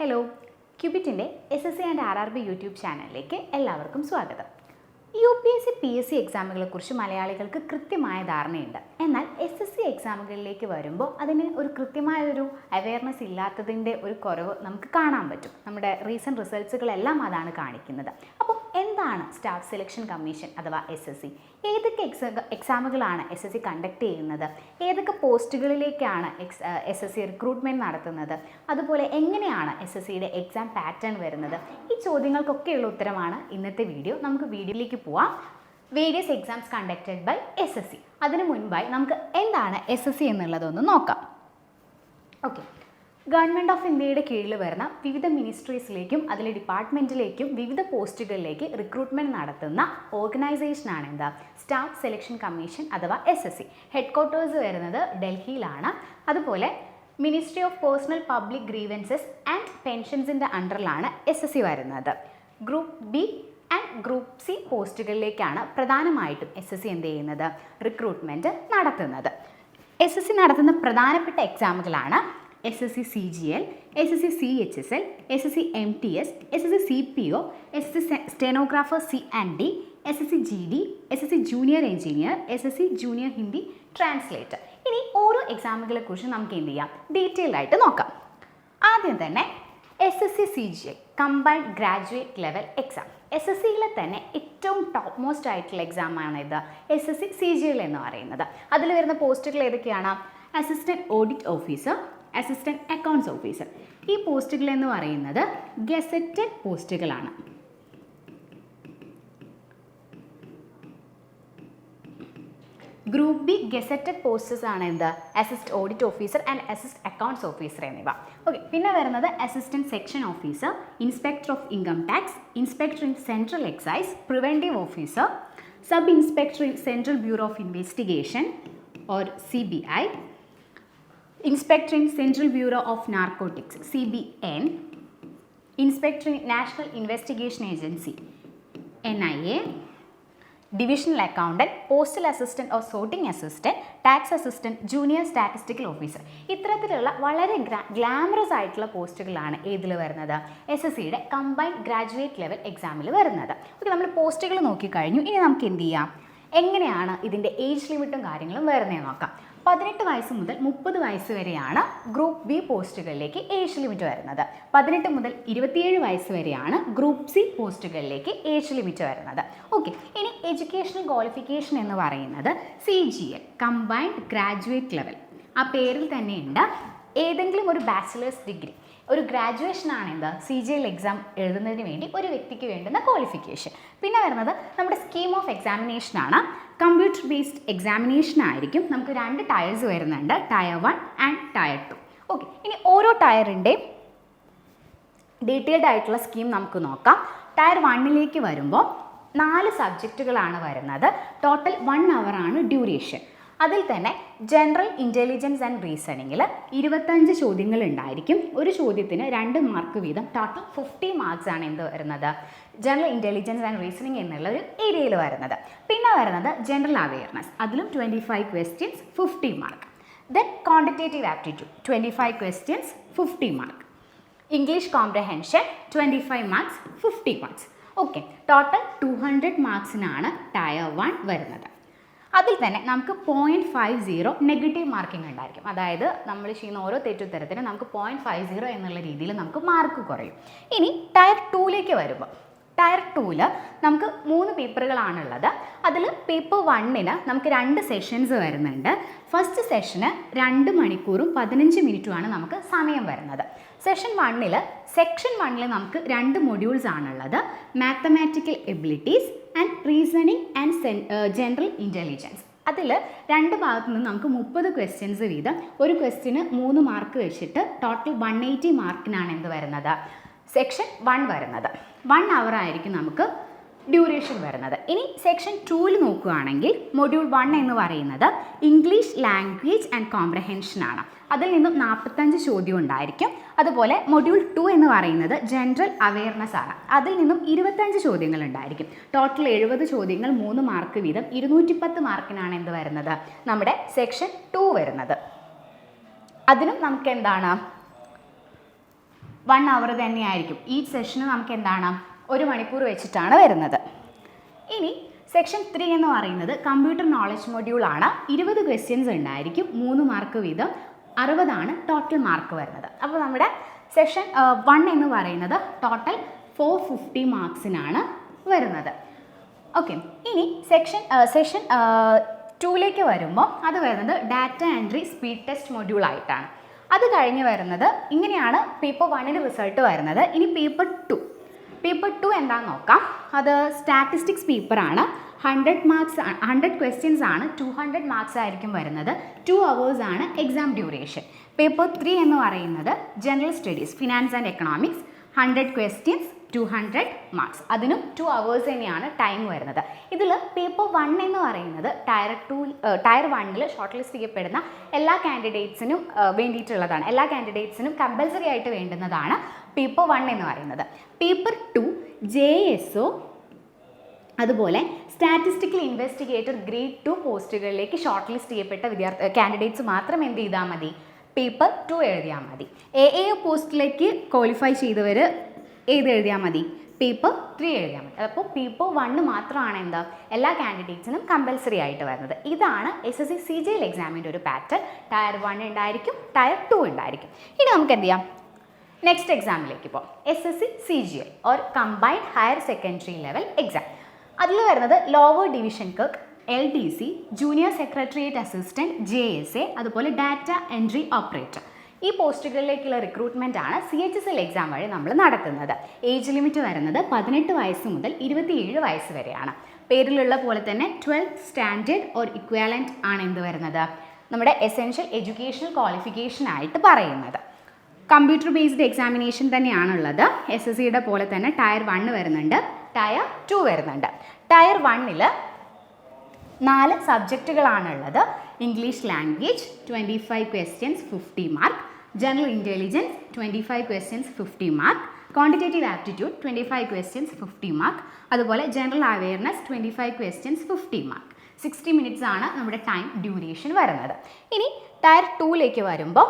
Hello, ക്യൂബിറ്റിൻ്റെ SSC and RRB YouTube ചാനലിലേക്ക് എല്ലാവർക്കും സ്വാഗതം. UPSC PSC എക്സാമുകളെക്കുറിച്ച് മലയാളികൾക്ക് കൃത്യമായ ധാരണയുണ്ട്. എന്നാൽ SSC എക്സാമുകളിലേക്ക് വരുമ്പോൾ അതിന് ഒരു കൃത്യമായൊരു അവയർനെസ് ഇല്ലാത്തതിൻ്റെ ഒരു കുറവ് നമുക്ക് കാണാൻ പറ്റും. നമ്മുടെ റീസെൻറ്റ് റിസൾട്ട്സുകളെല്ലാം അതാണ് കാണിക്കുന്നത്. അപ്പോൾ എന്താണ് സ്റ്റാഫ് സെലക്ഷൻ കമ്മീഷൻ അഥവാ SSC? ഏതൊക്കെ എക്സാമുകളാണ് SSC കണ്ടക്ട് ചെയ്യുന്നത്? ഏതൊക്കെ പോസ്റ്റുകളിലേക്കാണ് SSC റിക്രൂട്ട്മെൻറ്റ് നടത്തുന്നത്? അതുപോലെ എങ്ങനെയാണ് SSCയുടെ എക്സാം പാറ്റേൺ വരുന്നത്? ഈ ചോദ്യങ്ങൾക്കൊക്കെയുള്ള ഉത്തരമാണ് ഇന്നത്തെ വീഡിയോ. നമുക്ക് വീഡിയോയിലേക്ക് പോവാം. Various exams conducted by SSC. അതിനു മുൻപായി നമുക്ക് എന്താണ് SSC എന്നുള്ളതൊന്ന് നോക്കാം. ഓക്കെ, ഗവൺമെൻറ് ഓഫ് ഇന്ത്യയുടെ കീഴിൽ വരുന്ന വിവിധ മിനിസ്ട്രീസിലേക്കും അതിലെ ഡിപ്പാർട്ട്മെൻറ്റിലേക്കും വിവിധ പോസ്റ്റുകളിലേക്ക് റിക്രൂട്ട്മെൻറ്റ് നടത്തുന്ന ഓർഗനൈസേഷനാണ് എന്താ സ്റ്റാഫ് സെലക്ഷൻ കമ്മീഷൻ അഥവാ SSC. ഹെഡ് ക്വാർട്ടേഴ്സ് വരുന്നത് ഡൽഹിയിലാണ്. അതുപോലെ ministry of personnel public grievances and പെൻഷൻസിൻ്റെ അണ്ടറിലാണ് SSC വരുന്നത്. Group B and group C പോസ്റ്റുകളിലേക്കാണ് പ്രധാനമായിട്ടും SSC എന്ത് ചെയ്യുന്നത്, റിക്രൂട്ട്മെൻറ്റ് നടത്തുന്നത്. SSC നടത്തുന്ന പ്രധാനപ്പെട്ട എക്സാമുകളാണ് SSC CGL, SSC CHSL, SSC MTS, SSC CPO, SSC stenographer C&D, SSC GD, SSC junior engineer, SSC junior Hindi translator. ഇനി ഓരോ എക്സാമുകളെ കുറിച്ച് നമുക്ക് എന്ത് ചെയ്യാം, ഡീറ്റെയിൽഡ് ആയിട്ട് നോക്കാം. ആദ്യം തന്നെ SSC CGL combined graduate level exam. SSCയിലെ തന്നെ ഏറ്റവും ടോപ്പ് മോസ്റ്റ് ആയിട്ടുള്ള എക്സാമാണ് ഇത് SSC CGL എന്ന് പറയുന്നത്. അതിൽ വരുന്ന പോസ്റ്റുകൾ ഏതൊക്കെയാണ്? Assistant audit officer, assistant accounts officer. ഈ പോസ്റ്റുകൾ എന്ന് പറയുന്നത് ഗസറ്റഡ് പോസ്റ്റുകളാണ്. ഗ്രൂപ്പ് B ഗസറ്റഡ് പോസ്റ്റസ് ആണ് എന്ത്, assist audit officer and assist accounts officer എന്നിവ. ഓക്കെ, പിന്നെ വരുന്നത് assistant section officer, inspector of income tax, inspector in central excise, preventive officer, sub inspector in central bureau of investigation or CBI, Inspector in Central Bureau of Narcotics CBN, Inspector in National Investigation Agency NIA, Divisional Accountant, Postal Assistant or Sorting Assistant, Tax Assistant, Junior Statistical Officer. ഇത്തരത്തിലുള്ള വളരെ glamorous ആയിട്ടുള്ള പോസ്റ്റുകളാണ് ഏതിൽ വരുന്നത്, SSCയുടെ combined graduate level എക്സാമിൽ വരുന്നത്. Okay, നമ്മൾ പോസ്റ്റുകൾ നോക്കിക്കഴിഞ്ഞു. ഇനി നമുക്ക് എന്ത് ചെയ്യാം, എങ്ങനെയാണ് ഇതിൻ്റെ ഏജ് ലിമിറ്റും കാര്യങ്ങളും വരുന്നതെന്ന് നോക്കാം. 18 വയസ്സ് മുതൽ 30 വയസ്സ് വരെയാണ് ഗ്രൂപ്പ് B പോസ്റ്റുകളിലേക്ക് ഏജ് ലിമിറ്റ് വരുന്നത്. 18 മുതൽ 27 വയസ്സ് വരെയാണ് ഗ്രൂപ്പ് C പോസ്റ്റുകളിലേക്ക് ഏജ് ലിമിറ്റ് വരുന്നത്. ഓക്കെ, ഇനി എഡ്യൂക്കേഷണൽ ക്വാളിഫിക്കേഷൻ എന്ന് പറയുന്നത് CGL കമ്പൈൻഡ് ഗ്രാജുവേറ്റ് ലെവൽ. ആ പേരിൽ തന്നെയുണ്ട് ഏതെങ്കിലും ഒരു ബാച്ചിലേഴ്സ് ഡിഗ്രി, ഒരു ഗ്രാജുവേഷൻ ആണ് എന്താ CGL എക്സാം എഴുതുന്നതിന് വേണ്ടി ഒരു വ്യക്തിക്ക് വേണ്ടുന്ന ക്വാളിഫിക്കേഷൻ. പിന്നെ വരുന്നത് നമ്മുടെ സ്കീം ഓഫ് എക്സാമിനേഷൻ ആണ്. കമ്പ്യൂട്ടർ ബേസ്ഡ് എക്സാമിനേഷൻ ആയിരിക്കും. നമുക്ക് 2 ടയർസ് വരുന്നുണ്ട്, ടയർ 1 ആൻഡ് ടയർ 2. ഓക്കെ, ഇനി ഓരോ ടയറിൻ്റെയും ഡീറ്റെയിൽഡ് ആയിട്ടുള്ള സ്കീം നമുക്ക് നോക്കാം. ടയർ 1ലേക്ക് വരുമ്പോൾ 4 സബ്ജക്റ്റുകളാണ് വരുന്നത്. ടോട്ടൽ 1 അവറാണ് ഡ്യൂറേഷൻ. അതിൽ തന്നെ ജനറൽ ഇൻ്റലിജൻസ് ആൻഡ് റീസണിങ്ങിൽ 25 ചോദ്യങ്ങൾ ഉണ്ടായിരിക്കും. ഒരു ചോദ്യത്തിന് 2 മാർക്ക് വീതം. ടോട്ടൽ 50 മാർക്സ് ആണ് എന്ത് വരുന്നത്, ജനറൽ ഇൻ്റലിജൻസ് ആൻഡ് റീസണിങ് എന്നുള്ള ഒരു ഏരിയയിൽ വരുന്നത്. പിന്നെ വരുന്നത് ജനറൽ അവെയർനെസ്, അതിലും 25 questions 50 mark. Then quantitative aptitude 25 questions 50 mark. English comprehension 25 marks 50 marks. Okay, total 200 മാർക്സിനാണ് ടയർ 1 വരുന്നത്. അതിൽ തന്നെ നമുക്ക് 0.50 നെഗറ്റീവ് മാർക്കിംഗ് ഉണ്ടായിരിക്കും. അതായത് നമ്മൾ ചെയ്യുന്ന ഓരോ തെറ്റുത്തരത്തിന് നമുക്ക് 0.50 എന്നുള്ള രീതിയിൽ നമുക്ക് മാർക്ക് കുറയും. ഇനി ടയർ 2ലേക്ക് വരുമ്പോൾ ടയർ 2ൽ നമുക്ക് 3 പേപ്പറുകളാണുള്ളത്. അതിൽ പേപ്പർ 1ന് നമുക്ക് 2 സെഷൻസ് വരുന്നുണ്ട്. ഫസ്റ്റ് സെഷന് 2 മണിക്കൂറും 15 മിനിറ്റുമാണ് നമുക്ക് സമയം വരുന്നത്. സെക്ഷൻ 1ൽ നമുക്ക് 2 മൊഡ്യൂൾസ് ആണുള്ളത്, mathematical abilities and reasoning and general intelligence. അതിൽ 2 ഭാഗത്തു നിന്ന് നമുക്ക് 30 ക്വസ്റ്റ്യൻസ് വീതം. ഒരു ക്വസ്റ്റ്യന് 3 മാർക്ക് വെച്ചിട്ട് ടോട്ടൽ 180 മാർക്കിനാണ് എന്ത് വരുന്നത്, സെക്ഷൻ 1 വരുന്നത്. 1 അവർ ആയിരിക്കും നമുക്ക് ഡ്യൂറേഷൻ വരുന്നത്. ഇനി സെക്ഷൻ 2ൽ നോക്കുകയാണെങ്കിൽ മൊഡ്യൂൾ 1 എന്ന് പറയുന്നത് ഇംഗ്ലീഷ് ലാംഗ്വേജ് ആൻഡ് കോംപ്രഹെൻഷൻ ആണ്. അതിൽ നിന്നും 45 ചോദ്യം ഉണ്ടായിരിക്കും. അതുപോലെ മൊഡ്യൂൾ 2 എന്ന് പറയുന്നത് ജനറൽ അവെയർനെസ് ആണ്. അതിൽ നിന്നും 25 ചോദ്യങ്ങൾ ഉണ്ടായിരിക്കും. ടോട്ടൽ 70 ചോദ്യങ്ങൾ 3 മാർക്ക് വീതം 210 മാർക്കിനാണ് എന്ത് വരുന്നത്, നമ്മുടെ സെക്ഷൻ 2 വരുന്നത്. അതിനും നമുക്ക് എന്താണ് 1 അവർ തന്നെയായിരിക്കും. ഈ സെഷന് നമുക്ക് എന്താണ് 1 മണിക്കൂർ വെച്ചിട്ടാണ് വരുന്നത്. ഇനി സെക്ഷൻ 3 എന്ന് പറയുന്നത് കമ്പ്യൂട്ടർ നോളജ് മൊഡ്യൂളാണ്. 20 ക്വസ്റ്റ്യൻസ് ഉണ്ടായിരിക്കും, 3 മാർക്ക് വീതം, 60 ടോട്ടൽ മാർക്ക് വരുന്നത്. അപ്പോൾ നമ്മുടെ സെക്ഷൻ 1 എന്ന് പറയുന്നത് ടോട്ടൽ 450 മാർക്സിനാണ് വരുന്നത്. ഓക്കെ, ഇനി സെക്ഷൻ 2ലേക്ക് വരുമ്പോൾ അത് വരുന്നത് ഡാറ്റ എൻട്രി സ്പീഡ് ടെസ്റ്റ് മൊഡ്യൂളായിട്ടാണ്. അത് കഴിഞ്ഞ് വരുന്നത് ഇങ്ങനെയാണ് പേപ്പർ 1 റിസൾട്ട് വരുന്നത്. ഇനി പേപ്പർ 2 എന്താണെന്ന് നോക്കാം. അത് സ്റ്റാറ്റിസ്റ്റിക്സ് പേപ്പറാണ്. 100 ക്വസ്റ്റ്യൻസ് ആണ്, 200 മാർക്സ് ആയിരിക്കും വരുന്നത്. 2 hours ആണ് എക്സാം ഡ്യൂറേഷൻ. പേപ്പർ 3 എന്ന് പറയുന്നത് general studies, finance and economics, 100 questions, 200 marks. അതിനും 2 hours തന്നെയാണ് ടൈം വരുന്നത്. ഇതിൽ പേപ്പർ 1 എന്ന് പറയുന്നത് ടയർ 1 ഷോർട്ട് ലിസ്റ്റ് ചെയ്യപ്പെടുന്ന എല്ലാ കാൻഡിഡേറ്റ്സിനും വേണ്ടിയിട്ടുള്ളതാണ്. എല്ലാ കാൻഡിഡേറ്റ്സിനും കമ്പൽസറി ആയിട്ട് വേണ്ടുന്നതാണ് പേപ്പർ 1 എന്ന് പറയുന്നത്. പേപ്പർ 2 JSO അതുപോലെ സ്റ്റാറ്റിസ്റ്റിക്കൽ ഇൻവെസ്റ്റിഗേറ്റർ ഗ്രേഡ് 2 പോസ്റ്റുകളിലേക്ക് ഷോർട്ട് ലിസ്റ്റ് ചെയ്യപ്പെട്ട കാൻഡിഡേറ്റ്സ് മാത്രം എന്ത് ചെയ്താൽ മതി, പേപ്പർ 2 എഴുതിയാൽ മതി. AAO പോസ്റ്റിലേക്ക് ക്വാളിഫൈ ചെയ്തവർ ഏത് എഴുതിയാൽ മതി, പേപ്പർ 3 എഴുതിയാൽ മതി. അപ്പോൾ പേപ്പർ 1 മാത്രമാണ് എന്താ എല്ലാ കാൻഡിഡേറ്റ്സിനും കമ്പൽസറി ആയിട്ട് വരുന്നത്. ഇതാണ് SSC CGL എക്സാമിൻ്റെ ഒരു പാറ്റേൺ. ടയർ 1 ഉണ്ടായിരിക്കും, ടയർ 2 ഉണ്ടായിരിക്കും. ഇനി നമുക്ക് എന്ത് ചെയ്യാം, നെക്സ്റ്റ് എക്സാമിലേക്ക് പോകാം. SSC CGL or combined higher secondary level exam. അതിൽ വരുന്നത് lower division clerk, LDC, junior secretariat assistant, JSA, അതുപോലെ ഡാറ്റ എൻട്രി ഓപ്പറേറ്റർ. ഈ പോസ്റ്റുകളിലേക്കുള്ള റിക്രൂട്ട്മെൻ്റ് ആണ് CHSL എക്സാം വഴി നമ്മൾ നടത്തുന്നത്. ഏജ് ലിമിറ്റ് വരുന്നത് 18 വയസ്സ് മുതൽ 27 വയസ്സ് വരെയാണ്. പേരിലുള്ള പോലെ തന്നെ 12th സ്റ്റാൻഡേർഡ് ഓർ ഇക്വാലൻറ്റ് ആണ് എന്ത് വരുന്നത്, നമ്മുടെ എസെൻഷ്യൽ എഡ്യൂക്കേഷണൽ ക്വാളിഫിക്കേഷൻ ആയിട്ട് പറയുന്നത്. കമ്പ്യൂട്ടർ ബേസ്ഡ് എക്സാമിനേഷൻ തന്നെയാണുള്ളത്. SSCയുടെ പോലെ തന്നെ ടയർ 1 വരുന്നുണ്ട്, ടയർ 2 വരുന്നുണ്ട്. ടയർ 1 4 സബ്ജക്റ്റുകളാണുള്ളത്. English language 25 questions 50 mark, general intelligence 25 questions 50 mark, quantitative aptitude 25 questions 50 mark, അതുപോലെ general awareness 25 questions 50 mark. 60 minutes ആണ് നമ്മുടെ ടൈം ഡ്യൂറേഷൻ വരുന്നത്. ഇനി ടയർ 2ലേക്ക് വരുമ്പോൾ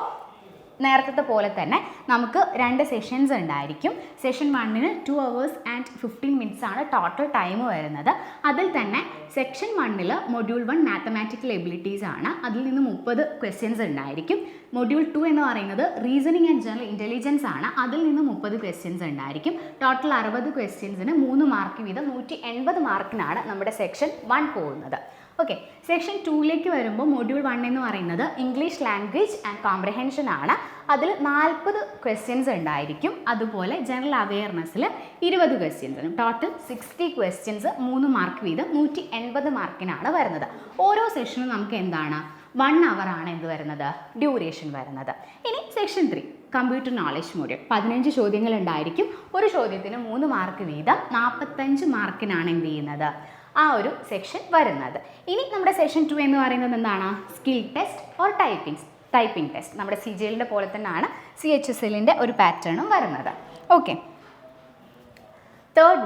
നേരത്തെ പോലെ തന്നെ നമുക്ക് 2 സെഷൻസ് ഉണ്ടായിരിക്കും. സെഷൻ 1 2 hours and 15 minutes ആണ് ടോട്ടൽ ടൈം വരുന്നത്. അതിൽ തന്നെ സെക്ഷൻ 1 മൊഡ്യൂൾ 1 മാത്തമാറ്റിക്കൽ എബിലിറ്റീസ് ആണ്. അതിൽ നിന്ന് 30 ക്വസ്റ്റ്യൻസ് ഉണ്ടായിരിക്കും. മൊഡ്യൂൾ 2 എന്ന് പറയുന്നത് റീസണിങ് ആൻഡ് ജനറൽ ഇൻ്റലിജൻസ് ആണ്. അതിൽ നിന്ന് 30 ക്വസ്റ്റ്യൻസ് ഉണ്ടായിരിക്കും. ടോട്ടൽ 60 ക്വസ്റ്റ്യൻസിന് 3 മാർക്ക് വീതം 180 മാർക്കിനാണ് നമ്മുടെ സെക്ഷൻ 1 പോകുന്നത്. ഓക്കെ, സെക്ഷൻ 2ലേക്ക് വരുമ്പോൾ മൊഡ്യൂൾ 1 എന്ന് പറയുന്നത് ഇംഗ്ലീഷ് ലാംഗ്വേജ് ആൻഡ് കോംപ്രഹെൻഷൻ ആണ്. അതിൽ 40 ക്വസ്റ്റ്യൻസ് ഉണ്ടായിരിക്കും. അതുപോലെ ജനറൽ അവെയർനെസ്സിൽ 20 ക്വസ്റ്റ്യൻസിനും ടോട്ടൽ 60 ക്വസ്റ്റ്യൻസ് 3 മാർക്ക് വീതം 180 മാർക്കിനാണ് വരുന്നത്. ഓരോ സെഷനും നമുക്ക് എന്താണ് 1 hour ആണ് എന്ത് വരുന്നത്, ഡ്യൂറേഷൻ വരുന്നത്. ഇനി സെക്ഷൻ 3 കമ്പ്യൂട്ടർ നോളജ് മൊഡ്യൂൾ 15 ചോദ്യങ്ങൾ ഉണ്ടായിരിക്കും. ഒരു ചോദ്യത്തിന് 3 മാർക്ക് വീതം 45 മാർക്കിനാണ് എന്ത് ചെയ്യുന്നത് ആ ഒരു സെക്ഷൻ വരുന്നത്. ഇനി നമ്മുടെ സെഷൻ 2 എന്ന് പറയുന്നത് എന്താണ്, skill test or typing test. നമ്മുടെ CGLൻ്റെ പോലെ തന്നെയാണ് CHSLൻ്റെ ഒരു പാറ്റേണും വരുന്നത്. Okay, third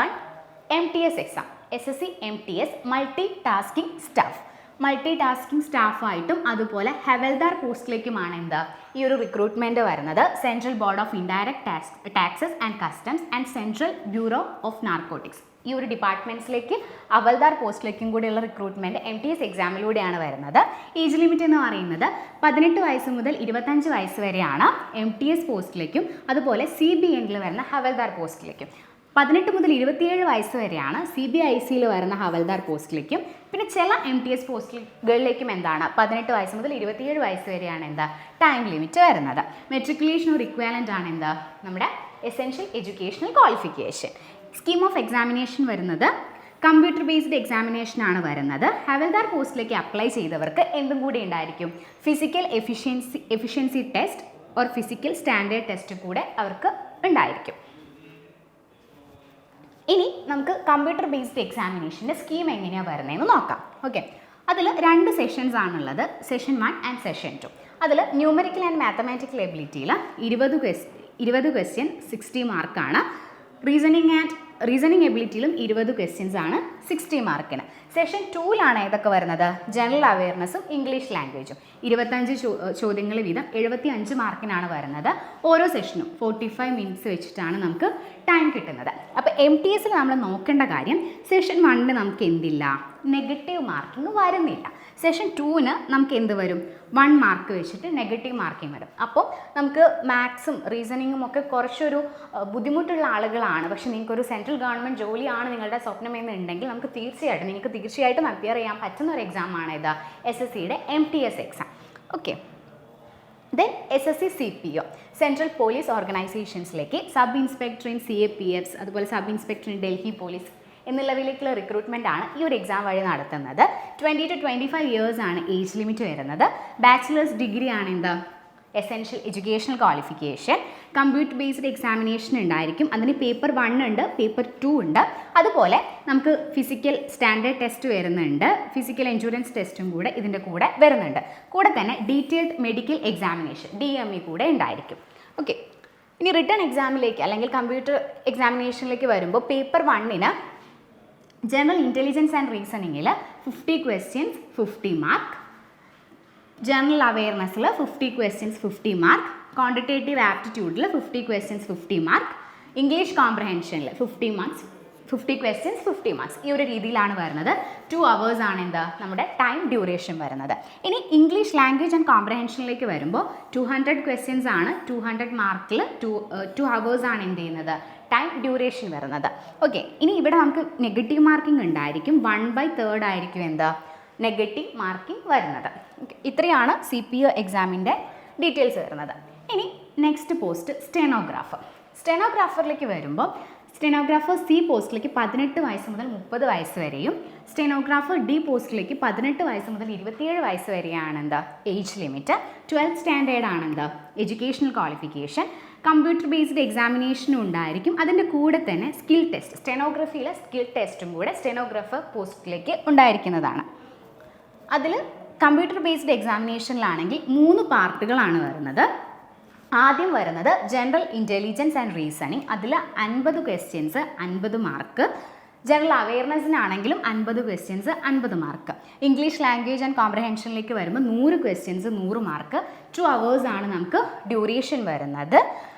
one MTS exam. SSC MTS multi tasking സ്റ്റാഫായിട്ടും അതുപോലെ ഹവൽദാർ പോസ്റ്റിലേക്കുമാണ് എന്താ ഈ ഒരു റിക്രൂട്ട്മെൻറ്റ് വരുന്നത്. Central board of indirect taxes and customs and central bureau of narcotics, ഈ ഒരു ഡിപ്പാർട്ട്മെൻറ്റ്സിലേക്ക് ഹവൽദാർ പോസ്റ്റിലേക്കും കൂടിയുള്ള റിക്രൂട്ട്മെൻറ്റ് MTS എക്സാമിലൂടെയാണ് വരുന്നത്. ഏജ് ലിമിറ്റ് എന്ന് പറയുന്നത് 18 വയസ്സ് മുതൽ 25 വയസ്സ് വരെയാണ് MTS പോസ്റ്റിലേക്കും അതുപോലെ CBNൽ വരുന്ന ഹവൽദാർ പോസ്റ്റിലേക്കും. 18 മുതൽ 27 വയസ്സ് വരെയാണ് CBICയിൽ വരുന്ന ഹവൽദാർ പോസ്റ്റിലേക്കും. പിന്നെ ചില MTS പോസ്റ്റുകളിലേക്കും എന്താണ് 18 വയസ്സ് മുതൽ 27 വയസ്സ് വരെയാണ് എന്താ ടൈം ലിമിറ്റ് വരുന്നത്. മെട്രിക്കുലേഷൻ ഒരു ഇക്വാലൻ്റ് ആണ് എന്താ നമ്മുടെ essential educational qualification. Scheme of examination വരുന്നത് കമ്പ്യൂട്ടർ ബേസ്ഡ് എക്സാമിനേഷൻ ആണ് വരുന്നത്. ഹവൽദാർ പോസ്റ്റിലേക്ക് അപ്ലൈ ചെയ്തവർക്ക് എന്തും കൂടി ഉണ്ടായിരിക്കും, physical efficiency test or physical standard test കൂടെ അവർക്ക് ഉണ്ടായിരിക്കും. ഇനി നമുക്ക് കമ്പ്യൂട്ടർ ബേസ്ഡ് എക്സാമിനേഷൻ്റെ സ്കീം എങ്ങനെയാണ് വരുന്നതെന്ന് നോക്കാം. ഓക്കെ, അതിൽ 2 സെഷൻസ് ആണുള്ളത്, സെഷൻ 1 ആൻഡ് സെഷൻ 2. അതിൽ ന്യൂമറിക്കൽ ആൻഡ് മാത്തമാറ്റിക്കൽ എബിലിറ്റിയിൽ 20 ക്വസ്റ്റ്യൻ 60 മാർക്കാണ്. റീസണിങ് എബിലിറ്റിയിലും 20 ക്വസ്റ്റ്യൻസ് ആണ് 60 മാർക്കിന്. സെഷൻ 2ലാണ് ഏതൊക്കെ വരുന്നത്? General അവയർനെസ്സും English ലാംഗ്വേജും. 25 ചോദ്യങ്ങൾ വീതം 75 മാർക്കിനാണ് വരുന്നത്. ഓരോ സെഷനും 45 മിനിറ്റ്സ് വെച്ചിട്ടാണ് നമുക്ക് ടൈം കിട്ടുന്നത്. അപ്പോൾ MTSൽ നമ്മൾ നോക്കേണ്ട കാര്യം, സെഷൻ 1 നമുക്ക് എന്തില്ല, നെഗറ്റീവ് മാർക്കിംഗ് വരുന്നില്ല. സെഷൻ 2ന് നമുക്ക് എന്ത് വരും, 1 മാർക്ക് വെച്ചിട്ട് നെഗറ്റീവ് മാർക്കിംഗ് വരും. അപ്പോൾ നമുക്ക് മാത്സും റീസണിങ്ങും ഒക്കെ കുറച്ചൊരു ബുദ്ധിമുട്ടുള്ള ആളുകളാണ്, പക്ഷേ നിങ്ങൾക്കൊരു സെൻട്രൽ ഗവൺമെൻറ് ജോലിയാണ് നിങ്ങളുടെ സ്വപ്നമെന്നുണ്ടെങ്കിൽ നിങ്ങൾക്ക് തീർച്ചയായിട്ടും അപ്പിയർ ചെയ്യാൻ പറ്റുന്ന ഒരു എക്സാമാണ് ഇത് SSCയുടെ MTS exam. Okay, then SSC CPO central police ഓർഗനൈസേഷൻസിലേക്ക് സബ് ഇൻസ്പെക്ടർ ഇൻ CAPFs, അതുപോലെ sub inspector in Delhi police എന്നുള്ളവരിലേക്കുള്ള റിക്രൂട്ട്മെൻ്റ് ആണ് ഈ ഒരു എക്സാം വഴി നടത്തുന്നത്. 20 to 25 ഇയേഴ്സ് ആണ് ഏജ് ലിമിറ്റ് വരുന്നത്. ബാച്ചിലേഴ്സ് ഡിഗ്രി ആണ് എന്ത്, essential educational qualification. Computer based examination ഉണ്ടായിരിക്കും. അതിന് പേപ്പർ 1 ഉണ്ട്, പേപ്പർ 2 ഉണ്ട്. അതുപോലെ നമുക്ക് ഫിസിക്കൽ സ്റ്റാൻഡേർഡ് ടെസ്റ്റ് വരുന്നുണ്ട്, ഫിസിക്കൽ എൻഡ്യൂറൻസ് ടെസ്റ്റും കൂടെ ഇതിൻ്റെ കൂടെ വരുന്നുണ്ട്. കൂടെ തന്നെ ഡീറ്റെയിൽഡ് മെഡിക്കൽ എക്സാമിനേഷൻ DME കൂടെ ഉണ്ടായിരിക്കും. ഓക്കെ, ഇനി റിട്ടേൺ എക്സാമിലേക്ക് അല്ലെങ്കിൽ കമ്പ്യൂട്ടർ എക്സാമിനേഷനിലേക്ക് വരുമ്പോൾ പേപ്പർ 1ന് ജനറൽ ഇൻ്റലിജൻസ് ആൻഡ് റീസണിങ്ങിൽ 50 ക്വസ്റ്റ്യൻസ് 50 മാർക്ക്, ജനറൽ അവയർനെസ്സിൽ 50 ക്വസ്റ്റ്യൻസ് 50 മാർക്ക്, ക്വാണ്ടിറ്റേറ്റീവ് ആപ്റ്റിറ്റ്യൂഡിൽ 50 ക്വസ്റ്റ്യൻസ് 50 മാർക്ക്, ഇംഗ്ലീഷ് കോംപ്രഹെൻഷനിൽ 50 മാർക്സ് 50 ക്വസ്റ്റ്യൻസ് 50 മാർക്സ്. ഈ ഒരു രീതിയിലാണ് വരുന്നത്. 2 hours ആണ് എന്താ നമ്മുടെ ടൈം ഡ്യൂറേഷൻ വരുന്നത്. ഇനി ഇംഗ്ലീഷ് ലാംഗ്വേജ് ആൻഡ് കോംപ്രഹെൻഷനിലേക്ക് വരുമ്പോൾ 200 ക്വസ്റ്റ്യൻസ് ആണ്, 200 മാർക്കിൽ 2 hours ആണ് എന്ത് ചെയ്യുന്നത്, ടൈം ഡ്യൂറേഷൻ വരുന്നത്. ഓക്കെ, ഇനി ഇവിടെ നമുക്ക് നെഗറ്റീവ് മാർക്കിംഗ് ഉണ്ടായിരിക്കും. 1/3 ആയിരിക്കും എന്താ നെഗറ്റീവ് മാർക്കിംഗ് വരുന്നത്. ഓക്കെ, ഇത്രയാണ് CPO എക്സാമിൻ്റെ ഡീറ്റെയിൽസ് വരുന്നത്. ഇനി നെക്സ്റ്റ് പോസ്റ്റ് സ്റ്റെനോഗ്രാഫറിലേക്ക് വരുമ്പോൾ സ്റ്റെനോഗ്രാഫർ C പോസ്റ്റിലേക്ക് 18 വയസ്സ് മുതൽ 30 വയസ്സ് വരെയും, സ്റ്റെനോഗ്രാഫർ D പോസ്റ്റിലേക്ക് 18 വയസ്സ് മുതൽ 27 വയസ്സ് വരെയാണ് എന്താ ഏജ് ലിമിറ്റ്. 12th സ്റ്റാൻഡേർഡ് ആണ് എന്താ എഡ്യൂക്കേഷണൽ ക്വാളിഫിക്കേഷൻ. കമ്പ്യൂട്ടർ ബേസ്ഡ് എക്സാമിനേഷനും ഉണ്ടായിരിക്കും. അതിൻ്റെ കൂടെ തന്നെ സ്കിൽ ടെസ്റ്റ്, സ്റ്റെനോഗ്രഫിയിലെ സ്കിൽ ടെസ്റ്റും കൂടെ സ്റ്റെനോഗ്രാഫർ പോസ്റ്റിലേക്ക് ഉണ്ടായിരിക്കുന്നതാണ്. അതിൽ കമ്പ്യൂട്ടർ ബേസ്ഡ് എക്സാമിനേഷനിലാണെങ്കിൽ 3 പാർട്ടുകളാണ് വരുന്നത്. ആദ്യം വരുന്നത് ജനറൽ ഇൻ്റലിജൻസ് ആൻഡ് റീസണിങ്. അതിൽ 50 ക്വസ്റ്റ്യൻസ് 50 മാർക്ക്. ജനറൽ അവയർനെസ്സിനാണെങ്കിലും 50 questions 50 mark. English language and കോംപ്രഹെൻഷനിലേക്ക് വരുമ്പോൾ 100 ക്വസ്റ്റ്യൻസ് 100 മാർക്ക്. 2 hours ആണ് നമുക്ക് ഡ്യൂറേഷൻ വരുന്നത്.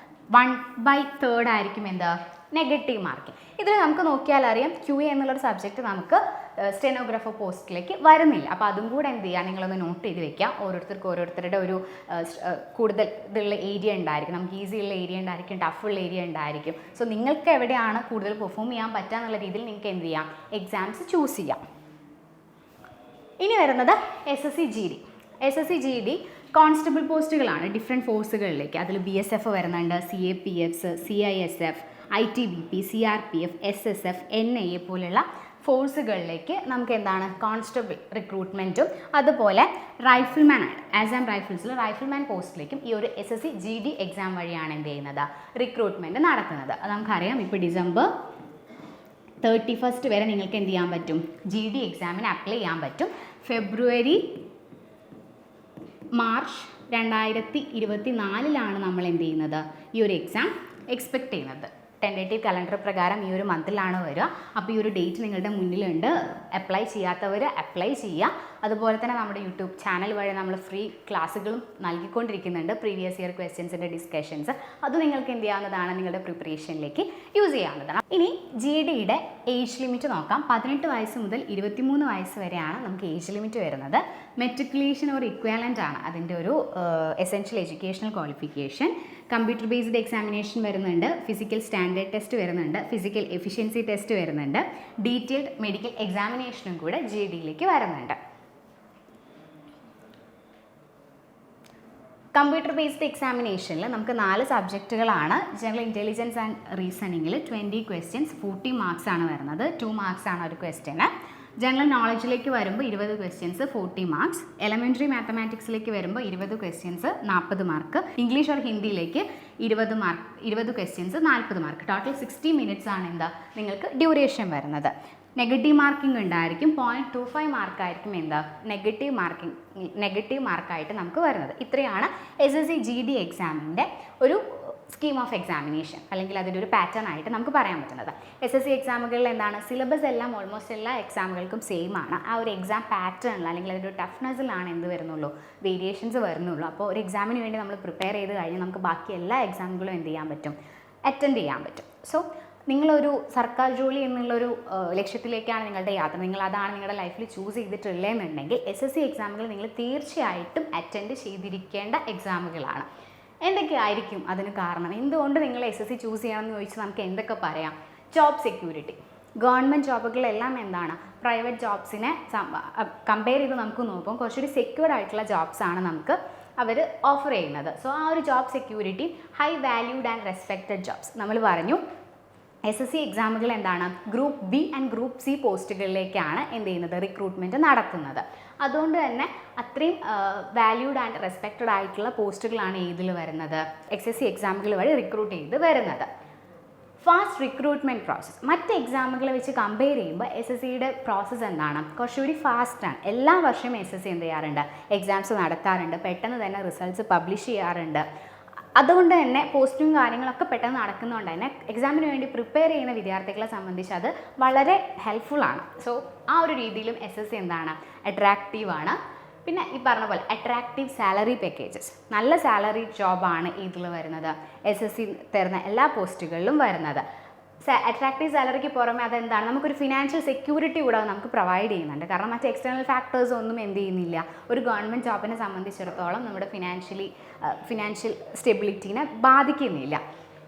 1/3 ആയിരിക്കും എന്താ നെഗറ്റീവ് മാർക്കിംഗ്. ഇതിൽ നമുക്ക് നോക്കിയാൽ അറിയാം QA എന്നുള്ളൊരു സബ്ജക്റ്റ് നമുക്ക് സ്റ്റെനോഗ്രാഫർ പോസ്റ്റിലേക്ക് വരുന്നില്ല. അപ്പോൾ അതും കൂടെ എന്ത് ചെയ്യുക, നിങ്ങളൊന്ന് നോട്ട് ചെയ്ത് വെക്കാം. ഓരോരുത്തരുടെ ഒരു കൂടുതൽ ഇതുള്ള ഏരിയ ഉണ്ടായിരിക്കും. നമുക്ക് ഈസി ഉള്ള ഏരിയ ഉണ്ടായിരിക്കും, ടഫുള്ള ഏരിയ ഉണ്ടായിരിക്കും. സോ നിങ്ങൾക്ക് എവിടെയാണ് കൂടുതൽ പെർഫോം ചെയ്യാൻ പറ്റുക എന്നുള്ള രീതിയിൽ നിങ്ങൾക്ക് എന്ത് ചെയ്യാം, എക്സാംസ് ചൂസ് ചെയ്യാം. ഇനി വരുന്നത് SSC GD കോൺസ്റ്റബിൾ പോസ്റ്റുകളാണ് ഡിഫറെൻറ്റ് ഫോഴ്സുകളിലേക്ക്. അതിൽ BSF വരുന്നുണ്ട്, CAPFs, CISF, ITBP, CRPF, SSF, NIA പോലുള്ള ഫോഴ്സുകളിലേക്ക് നമുക്ക് എന്താണ് കോൺസ്റ്റബിൾ റിക്രൂട്ട്മെൻറ്റും അതുപോലെ റൈഫിൾമാൻ ആസാം റൈഫിൾസിൽ റൈഫിൾമാൻ പോസ്റ്റിലേക്കും ഈ ഒരു SSC GD എക്സാം വഴിയാണ് എന്ത് ചെയ്യുന്നത്, റിക്രൂട്ട്മെൻറ്റ് നടക്കുന്നത്. അത് നമുക്കറിയാം. ഇപ്പോൾ December 31 വരെ നിങ്ങൾക്ക് എന്ത് ചെയ്യാൻ പറ്റും, GD എക്സാമിന് അപ്ലൈ ചെയ്യാൻ പറ്റും. February March 2024 നമ്മൾ എന്ത് ചെയ്യുന്നത്, ഈ ഒരു എക്സാം എക്സ്പെക്റ്റ് ചെയ്യുന്നത്. ടെൻറ്റേറ്റീവ് കലണ്ടർ പ്രകാരം ഈ ഒരു മന്തിലാണ് വരിക. അപ്പോൾ ഈ ഒരു ഡേറ്റ് നിങ്ങളുടെ മുന്നിലുണ്ട്. അപ്ലൈ ചെയ്യാത്തവർ അപ്ലൈ ചെയ്യുക. അതുപോലെ തന്നെ നമ്മുടെ യൂട്യൂബ് ചാനൽ വഴി നമ്മൾ ഫ്രീ ക്ലാസ്സുകളും നൽകിക്കൊണ്ടിരിക്കുന്നുണ്ട്. പ്രീവിയസ് ഇയർ ക്വസ്റ്റ്യൻസിൻ്റെ ഡിസ്കഷൻസ് അത് നിങ്ങൾക്ക് എന്ത് ചെയ്യാവുന്നതാണ്, നിങ്ങളുടെ പ്രിപ്പറേഷനിലേക്ക് യൂസ് ചെയ്യാവുന്നതാണ്. ഇനി GDയുടെ ഏജ് ലിമിറ്റ് നോക്കാം. 18 വയസ്സ് മുതൽ 23 വയസ്സ് വരെയാണ് നമുക്ക് ഏജ് ലിമിറ്റ് വരുന്നത്. മെട്രിക്കുലേഷൻ ഓർ ഇക്വാലൻ്റ് ആണ് അതിൻ്റെ ഒരു essential educational qualification. Computer based examination വരുന്നുണ്ട്, ഫിസിക്കൽ സ്റ്റാൻഡേർഡ് ടെസ്റ്റ് വരുന്നുണ്ട്, ഫിസിക്കൽ എഫിഷ്യൻസി ടെസ്റ്റ് വരുന്നുണ്ട്, ഡീറ്റെയിൽഡ് മെഡിക്കൽ എക്സാമിനേഷനും കൂടെ GDയിലേക്ക് വരുന്നുണ്ട്. കമ്പ്യൂട്ടർ ബേസ്ഡ് എക്സാമിനേഷനിൽ നമുക്ക് 4 സബ്ജക്റ്റുകളാണ്. ജനറൽ ഇൻ്റലിജൻസ് ആൻഡ് റീസണിങ്ങിൽ 20 ക്വസ്റ്റ്യൻസ് 40 മാർക്സ് ആണ് വരുന്നത്. 2 മാർക്സ് ആണ് ഒരു ക്വസ്റ്റ്യന്. ജനറൽ നോളജിലേക്ക് വരുമ്പോൾ 20 ക്വസ്റ്റ്യൻസ് 40 മാർക്സ്. എലമെൻ്ററി മാത്തമാറ്റിക്സിലേക്ക് വരുമ്പോൾ 20 ക്വസ്റ്റ്യൻസ് 40 മാർക്ക്. ഇംഗ്ലീഷ് ഓർ ഹിന്ദിയിലേക്ക് 20 ക്വസ്റ്റ്യൻസ് 40 മാർക്ക്. ടോട്ടൽ 60 മിനിറ്റ്സ് ആണ് എന്താ നിങ്ങൾക്ക് ഡ്യൂറേഷൻ വരുന്നത്. നെഗറ്റീവ് മാർക്കിംഗ് ഉണ്ടായിരിക്കും. 0.25 മാർക്കായിരിക്കും എന്താ നെഗറ്റീവ് മാർക്കായിട്ട് നമുക്ക് വരുന്നത്. ഇത്രയാണ് SSC GD എക്സാമിൻ്റെ ഒരു സ്കീം ഓഫ് എക്സാമിനേഷൻ അല്ലെങ്കിൽ അതിൻ്റെ ഒരു പാറ്റേൺ ആയിട്ട് നമുക്ക് പറയാൻ പറ്റുന്നത്. SSC എക്സാമുകളിൽ എന്താണ്, സിലബസ് എല്ലാം ഓൾമോസ്റ്റ് എല്ലാ എക്സാമുകൾക്കും സെയിം ആണ്. ആ ഒരു എക്സാം പാറ്റേണിൽ അല്ലെങ്കിൽ അതിൻ്റെ ഒരു ടഫ്നെസ്സിലാണ് എന്ത് വരുന്നുള്ളൂ, വേരിയേഷൻസ് വരുന്നുള്ളൂ. അപ്പോൾ ഒരു എക്സാമിന് വേണ്ടി നമ്മൾ പ്രിപ്പയർ ചെയ്ത് കഴിഞ്ഞാൽ നമുക്ക് ബാക്കി എല്ലാ എക്സാമുകളും എന്ത് ചെയ്യാൻ പറ്റും, അറ്റൻഡ് ചെയ്യാൻ പറ്റും. സോ നിങ്ങളൊരു സർക്കാർ ജോലി എന്നുള്ളൊരു ലക്ഷ്യത്തിലേക്കാണ് നിങ്ങളുടെ യാത്ര, അതാണ് നിങ്ങളുടെ ലൈഫിൽ ചൂസ് ചെയ്തിട്ടുള്ളതെന്നുണ്ടെങ്കിൽ SSC എക്സാമുകൾ നിങ്ങൾ തീർച്ചയായിട്ടും അറ്റൻഡ് ചെയ്തിരിക്കേണ്ട എക്സാമുകളാണ്. എന്തൊക്കെയായിരിക്കും അതിന് കാരണം, എന്തുകൊണ്ട് നിങ്ങൾ SSC ചൂസ് ചെയ്യണമെന്ന് ചോദിച്ചാൽ നമുക്ക് എന്തൊക്കെ പറയാം. ജോബ് സെക്യൂരിറ്റി, ഗവൺമെൻറ് ജോബുകളെല്ലാം എന്താണ്, പ്രൈവറ്റ് ജോബ്സിനെ കമ്പയർ ചെയ്ത് നമുക്ക് നോക്കുമ്പോൾ കുറച്ചുകൂടി സെക്യൂർഡ് ആയിട്ടുള്ള ജോബ്സാണ് നമുക്ക് അവർ ഓഫർ ചെയ്യുന്നത്. സോ ആ ഒരു job security, high valued and respected jobs. നമ്മൾ പറഞ്ഞു SSC എക്സാമുകൾ എന്താണ്, group B and group C പോസ്റ്റുകളിലേക്കാണ് എന്ത് ചെയ്യുന്നത്, റിക്രൂട്ട്മെൻറ്റ് നടത്തുന്നത്. അതുകൊണ്ട് തന്നെ അത്രയും വാല്യൂഡ് ആൻഡ് റെസ്പെക്റ്റഡ് ആയിട്ടുള്ള പോസ്റ്റുകളാണ് ഇതിൽ വരുന്നത്, SSC എക്സാമുകൾ വഴി റിക്രൂട്ട് ചെയ്ത് വരുന്നത്. ഫാസ്റ്റ് റിക്രൂട്ട്മെൻറ്റ് പ്രോസസ്സ്, മറ്റ് എക്സാമുകളെ വെച്ച് കമ്പയർ ചെയ്യുമ്പോൾ SSCയുടെ പ്രോസസ്സ് എന്താണ്, കുറച്ചുകൂടി ഫാസ്റ്റാണ്. എല്ലാ വർഷവും SSC എന്ത് ചെയ്യാറുണ്ട്, എക്സാംസ് നടത്താറുണ്ട്, പെട്ടെന്ന് തന്നെ റിസൾട്ട്സ് പബ്ലിഷ് ചെയ്യാറുണ്ട്. അതുകൊണ്ട് തന്നെ പോസ്റ്റും കാര്യങ്ങളൊക്കെ പെട്ടെന്ന് നടക്കുന്നതുകൊണ്ട് തന്നെ എക്സാമിന് വേണ്ടി പ്രിപ്പയർ ചെയ്യുന്ന വിദ്യാർത്ഥികളെ സംബന്ധിച്ച് അത് വളരെ ഹെൽപ്ഫുള്ളാണ്. സോ ആ ഒരു രീതിയിലും SSC എന്താണ്, അട്രാക്റ്റീവാണ്. പിന്നെ ഈ പറഞ്ഞ പോലെ അട്രാക്റ്റീവ് സാലറി പാക്കേജസ്, നല്ല സാലറി ജോബാണ് ഇതിൽ വരുന്നത്, SSC തരുന്ന എല്ലാ പോസ്റ്റുകളിലും വരുന്നത്. അട്രാക്റ്റീവ് സാലറിക്ക് പുറമെ അതെന്താണ്, നമുക്കൊരു ഫിനാൻഷ്യൽ സെക്യൂരിറ്റി കൂടെ നമുക്ക് പ്രൊവൈഡ് ചെയ്യുന്നുണ്ട്. കാരണം മറ്റ് എക്സ്റ്റേണൽ ഫാക്ടേഴ്സ് ഒന്നും എന്ത് ചെയ്യുന്നില്ല, ഒരു ഗവൺമെൻറ് ജോബിനെ സംബന്ധിച്ചിടത്തോളം നമ്മുടെ ഫിനാൻഷ്യൽ സ്റ്റെബിലിറ്റീനെ ബാധിക്കുന്നില്ല.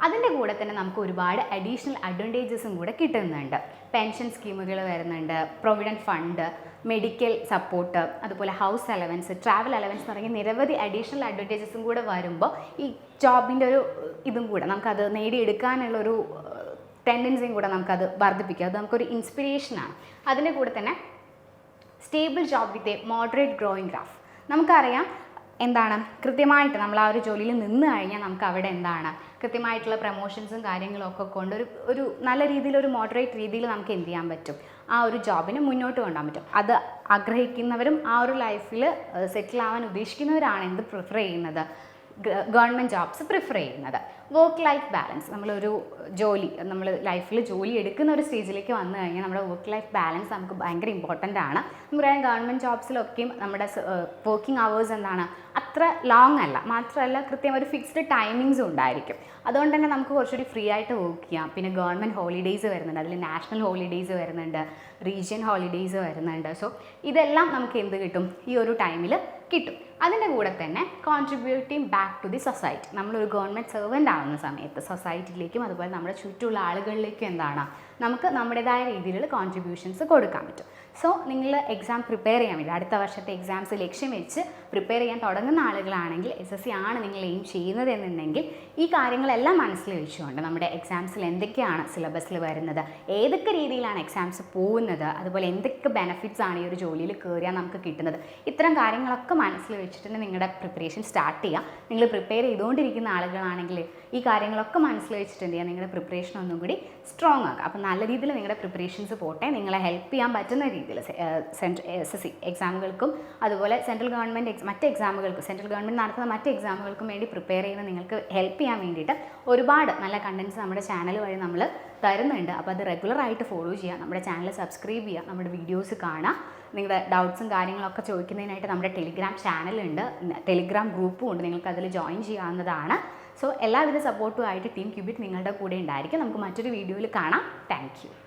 അതിൻ്റെ കൂടെ തന്നെ നമുക്ക് ഒരുപാട് അഡീഷണൽ അഡ്വാൻറ്റേജസും കൂടെ കിട്ടുന്നുണ്ട്. പെൻഷൻ സ്കീമുകൾ വരുന്നുണ്ട്, പ്രൊവിഡൻറ്റ് ഫണ്ട്, മെഡിക്കൽ സപ്പോർട്ട്, അതുപോലെ ഹൗസ് അലവൻസ്, ട്രാവൽ അലവൻസ് തുടങ്ങിയ നിരവധി അഡീഷണൽ അഡ്വാൻറ്റേജസും കൂടെ വരുമ്പോൾ ഈ ജോബിൻ്റെ ഒരു ഇതും കൂടെ നമുക്കത് നേടിയെടുക്കാനുള്ളൊരു ടെൻഡൻസിയും കൂടെ നമുക്കത് വർദ്ധിപ്പിക്കുക. അത് നമുക്കൊരു ഇൻസ്പിറേഷനാണ്. അതിൻ്റെ കൂടെ തന്നെ stable job with a moderate growing graph. നമുക്കറിയാം എന്താണ്, കൃത്യമായിട്ട് നമ്മൾ ആ ഒരു ജോലിയിൽ നിന്ന് കഴിഞ്ഞാൽ നമുക്ക് അവിടെ എന്താണ്, കൃത്യമായിട്ടുള്ള പ്രമോഷൻസും കാര്യങ്ങളും ഒക്കെ കൊണ്ട് ഒരു നല്ല രീതിയിൽ, ഒരു മോഡറേറ്റ് രീതിയിൽ നമുക്ക് എന്ത് ചെയ്യാൻ പറ്റും, ആ ഒരു ജോബിന് മുന്നോട്ട് കൊണ്ടുപോകാൻ പറ്റും. അത് ആഗ്രഹിക്കുന്നവരും ആ ഒരു ലൈഫിൽ സെറ്റിൽ ആവാൻ ഉദ്ദേശിക്കുന്നവരാണ് എന്ത് പ്രിഫർ ചെയ്യുന്നത്, ഗവൺമെൻറ് ജോബ്സ് പ്രിഫർ ചെയ്യുന്നത്. വർക്ക് ലൈഫ് ബാലൻസ്, നമ്മൾ ലൈഫിൽ ജോലി എടുക്കുന്ന ഒരു സ്റ്റേജിലേക്ക് വന്നു കഴിഞ്ഞാൽ നമ്മുടെ വർക്ക് ലൈഫ് ബാലൻസ് നമുക്ക് ഭയങ്കര ഇമ്പോർട്ടൻ്റ് ആണ്. നമുക്കറിയാം ഗവൺമെൻറ് ജോബ്സിലൊക്കെയും നമ്മുടെ വർക്കിംഗ് അവേഴ്സ് എന്താണ്, അത്ര ലോങ് അല്ല, മാത്രമല്ല കൃത്യം ഒരു ഫിക്സ്ഡ് ടൈമിങ്സും ഉണ്ടായിരിക്കും. അതുകൊണ്ട് തന്നെ നമുക്ക് കുറച്ചുകൂടി ഫ്രീ ആയിട്ട് വർക്ക് ചെയ്യാം. പിന്നെ ഗവൺമെൻറ് ഹോളിഡേയ്സ് വരുന്നുണ്ട്, അതിൽ നാഷണൽ ഹോളിഡേയ്സ് വരുന്നുണ്ട്, റീജിയൻ ഹോളിഡേയ്സ് വരുന്നുണ്ട്. സോ ഇതെല്ലാം നമുക്ക് എന്ത് കിട്ടും, ഈ ഒരു ടൈമിൽ കിട്ടും. അതിൻ്റെ കൂടെ തന്നെ contributing back to the society, നമ്മളൊരു ഗവൺമെൻറ് സെർവൻ്റ് ആവുന്ന സമയത്ത് സൊസൈറ്റിയിലേക്കും അതുപോലെ നമ്മുടെ ചുറ്റുമുള്ള ആളുകളിലേക്കും എന്താണ്, നമുക്ക് നമ്മുടേതായ രീതിയിലുള്ള കോൺട്രിബ്യൂഷൻസ് കൊടുക്കാൻ പറ്റും. സോ നിങ്ങൾ എക്സാം പ്രിപ്പയർ ചെയ്യാൻ വേണ്ടി അടുത്ത വർഷത്തെ എക്സാംസ് ലക്ഷ്യം വെച്ച് പ്രിപ്പയർ ചെയ്യാൻ തുടങ്ങുന്ന ആളുകളാണെങ്കിൽ, SSC ആണ് നിങ്ങൾ എയിം ചെയ്യുന്നത് എന്നുണ്ടെങ്കിൽ, ഈ കാര്യങ്ങളെല്ലാം മനസ്സിൽ വെച്ചുകൊണ്ട് നമ്മുടെ എക്സാംസിൽ എന്തൊക്കെയാണ് സിലബസിൽ വരുന്നത്, ഏതൊക്കെ രീതിയിലാണ് എക്സാംസ് പോകുന്നത്, അതുപോലെ എന്തൊക്കെ ബെനിഫിറ്റ്സ് ആണ് ഈ ഒരു ജോലിയിൽ കയറിയാൽ നമുക്ക് കിട്ടുന്നത്, ഇത്തരം കാര്യങ്ങളൊക്കെ മനസ്സിൽ വെച്ചിട്ട് നിങ്ങളുടെ പ്രിപ്പറേഷൻ സ്റ്റാർട്ട് ചെയ്യുക. നിങ്ങൾ പ്രിപ്പയർ ചെയ്തുകൊണ്ടിരിക്കുന്ന ആളുകളാണെങ്കിൽ ഈ കാര്യങ്ങളൊക്കെ മനസ്സിൽ വെച്ചിട്ടുണ്ട് നിങ്ങളുടെ പ്രിപ്പറേഷൻ ഒന്നും കൂടി സ്ട്രോങ് ആക്കുക. അപ്പോൾ നല്ല രീതിയിൽ നിങ്ങളുടെ പ്രിപ്പറേഷൻസ് പോട്ടെ. നിങ്ങളെ ഹെൽപ്പ് ചെയ്യാൻ പറ്റുന്ന രീതിയിൽ SSC എക്സാമുകൾക്കും അതുപോലെ സെൻട്രൽ ഗവൺമെൻറ് മറ്റ് എക്സാമുകൾക്കും, സെൻട്രൽ ഗവൺമെൻറ് നടത്തുന്ന മറ്റ് എക്സാമുകൾക്കും വേണ്ടി പ്രിപ്പയർ ചെയ്യുന്ന നിങ്ങൾക്ക് ഹെൽപ്പ് ചെയ്യാൻ വേണ്ടിയിട്ട് ഒരുപാട് നല്ല കണ്ടൻറ്റ്സ് നമ്മുടെ ചാനൽ വഴി നമ്മൾ തരുന്നുണ്ട്. അപ്പോൾ അത് റെഗുലറായിട്ട് ഫോളോ ചെയ്യുക, നമ്മുടെ ചാനൽ സബ്സ്ക്രൈബ് ചെയ്യുക, നമ്മുടെ വീഡിയോസ് കാണുക. നിങ്ങളുടെ ഡൗട്ട്സും കാര്യങ്ങളൊക്കെ ചോദിക്കുന്നതിനായിട്ട് നമ്മുടെ ടെലിഗ്രാം ചാനലുണ്ട്, ടെലിഗ്രാം ഗ്രൂപ്പും ഉണ്ട്, നിങ്ങൾക്ക് അതിൽ ജോയിൻ ചെയ്യാവുന്നതാണ്. സോ എല്ലാവിധ സപ്പോർട്ടുമായിട്ട് ടീം ക്യൂബിറ്റ് നിങ്ങളുടെ കൂടെ ഉണ്ടായിരിക്കും. നമുക്ക് മറ്റൊരു വീഡിയോയിൽ കാണാം. Thank you.